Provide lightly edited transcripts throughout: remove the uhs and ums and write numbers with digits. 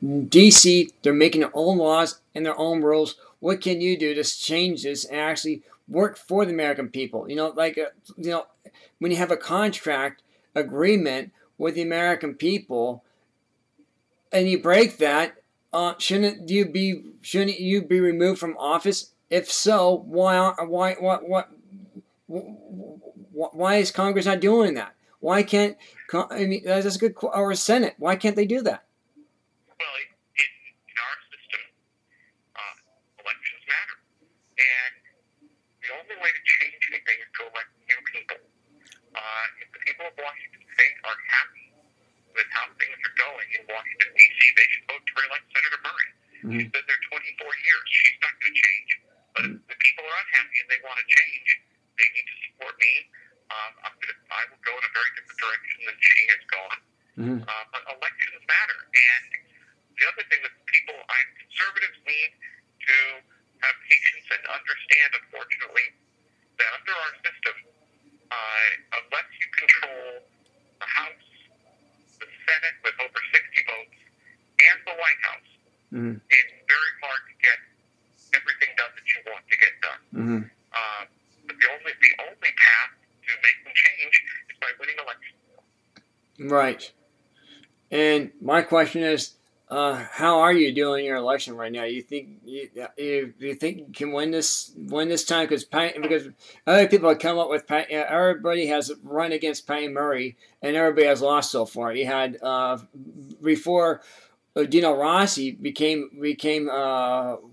DC, they're making their own laws and their own rules. What can you do to change this and actually work for the American people? When you have a contract agreement with the American people and you break that, shouldn't you be removed from office? If so, why is Congress not doing that? Why can't that's a good, or Senate? Why can't they do that? Well, in our system, elections matter, and the only way to change anything is to elect new people. If the people of Washington State are happy with how things are going in Washington, D.C., they should vote to re-elect Senator Murray. She's been there 24 years. She's not going to change. But if the people are unhappy and they want to change, they need to support me. I will go in a very different direction than she has gone. But elections matter. And the other thing that conservatives need to have patience and understand, unfortunately, that under our system, unless you control the House, the Senate with over 60 votes, and the White House, it's very hard to get everything done that you want to get done. But the only path to making change is by winning elections. Right. And my question is, how are you doing your election right now? You think you think you can win this time? Because other people have come up with everybody has run against Patty Murray, and everybody has lost so far. You had before Dino Rossi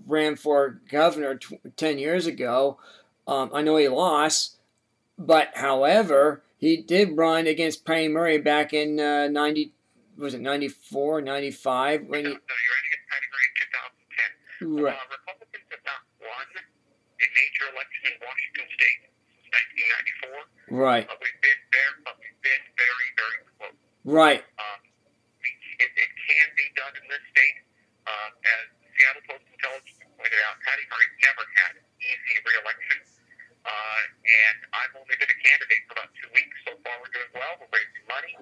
ran for governor 10 years ago. I know he lost, but however, he did run against Patty Murray back in 94, 95? When you ran against Patty Murray in 2010. Right. Republicans have not won a major election in Washington State since 1994. Right. But we've been very, very close. Right. It can be done in this state. As Seattle Post-Intelligence pointed out, Patty Murray never had easy re-election. And I've only been a candidate for about 2 weeks. So far, we're doing well. We're raising money.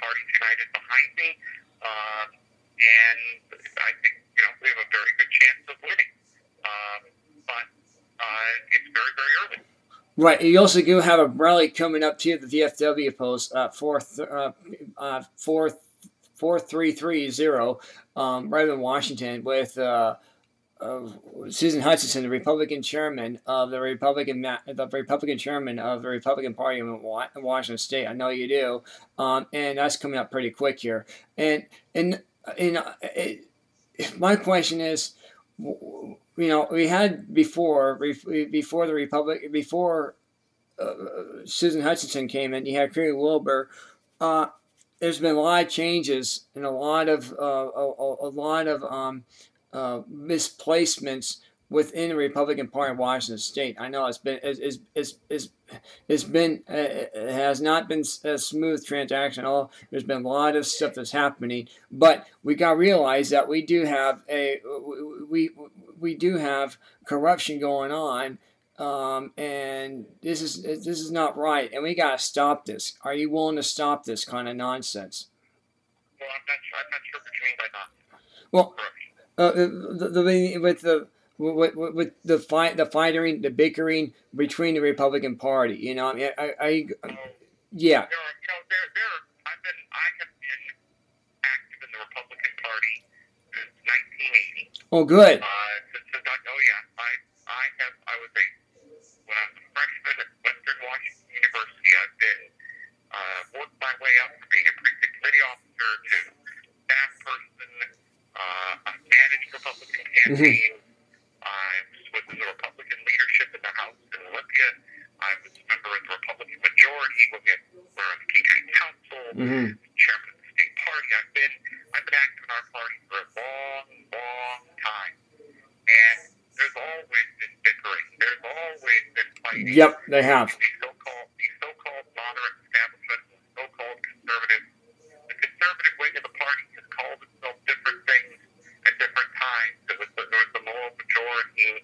Party's united behind me. And I think, we have a very good chance of winning. But it's very, very early. Right. You also do have a rally coming up too, the VFW Post, 4330, right in Washington, with Susan Hutchinson, the Republican chairman of the Republican Party in Washington State. I know you do, and that's coming up pretty quick here. And my question is, we had before Susan Hutchinson came in, you had Kerry Wilbur. There's been a lot of changes and a lot of misplacements within the Republican Party of Washington State. I know it has not been a smooth transaction at all. There's been a lot of stuff that's happening, but we got to realize that we do have corruption going on, and this is not right, and we got to stop this. Are you willing to stop this kind of nonsense? Well, I'm not sure what you mean by that. Well, with the bickering between the Republican Party, yeah. I have been active in the Republican Party since 1980. Oh, good. When I was a freshman at Western Washington University, I've been worked my way up from being a precinct committee officer to staff person. I managed Republican campaigns. I was within the Republican leadership in the House in Olympia. I was a member of the Republican majority when we were on the Key County Council, chairman of the state party. I've been active in our party for a long, long time. And there's always been bickering. There's always been fighting. Yep, they have. These so-called moderate establishment, so-called conservatives. The conservative wing of the party has called itself different things at different times. There was the moral majority,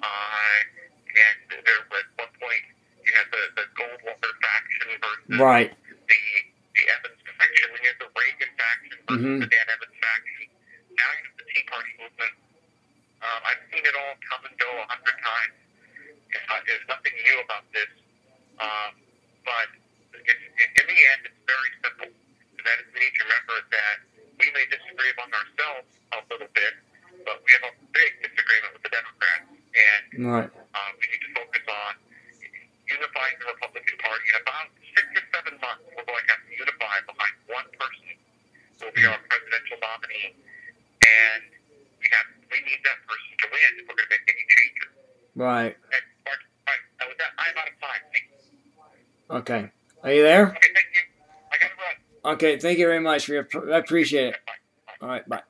and there was, at one point you had the Goldwater faction versus the Evans faction. Then you had the Reagan faction versus the Dan Evans faction. Now movement. I've seen it all come and go 100 times. There's nothing new about this. But in the end, it's very simple. And that is, we need to remember that we may disagree among ourselves a little bit, but we have a big disagreement with the Democrats. And Right. we need to focus on unifying the Republican Party. In about 6 or 7 months, we're going to have to unify behind one person who will be our presidential nominee. And we need that person to win if we're going to make any changes. Right. And, and with that, I'm out of time. Thank you. Okay. Are you there? Okay, thank you. I got to run. Okay. Thank you very much for your. I appreciate it. Bye. All right. Bye.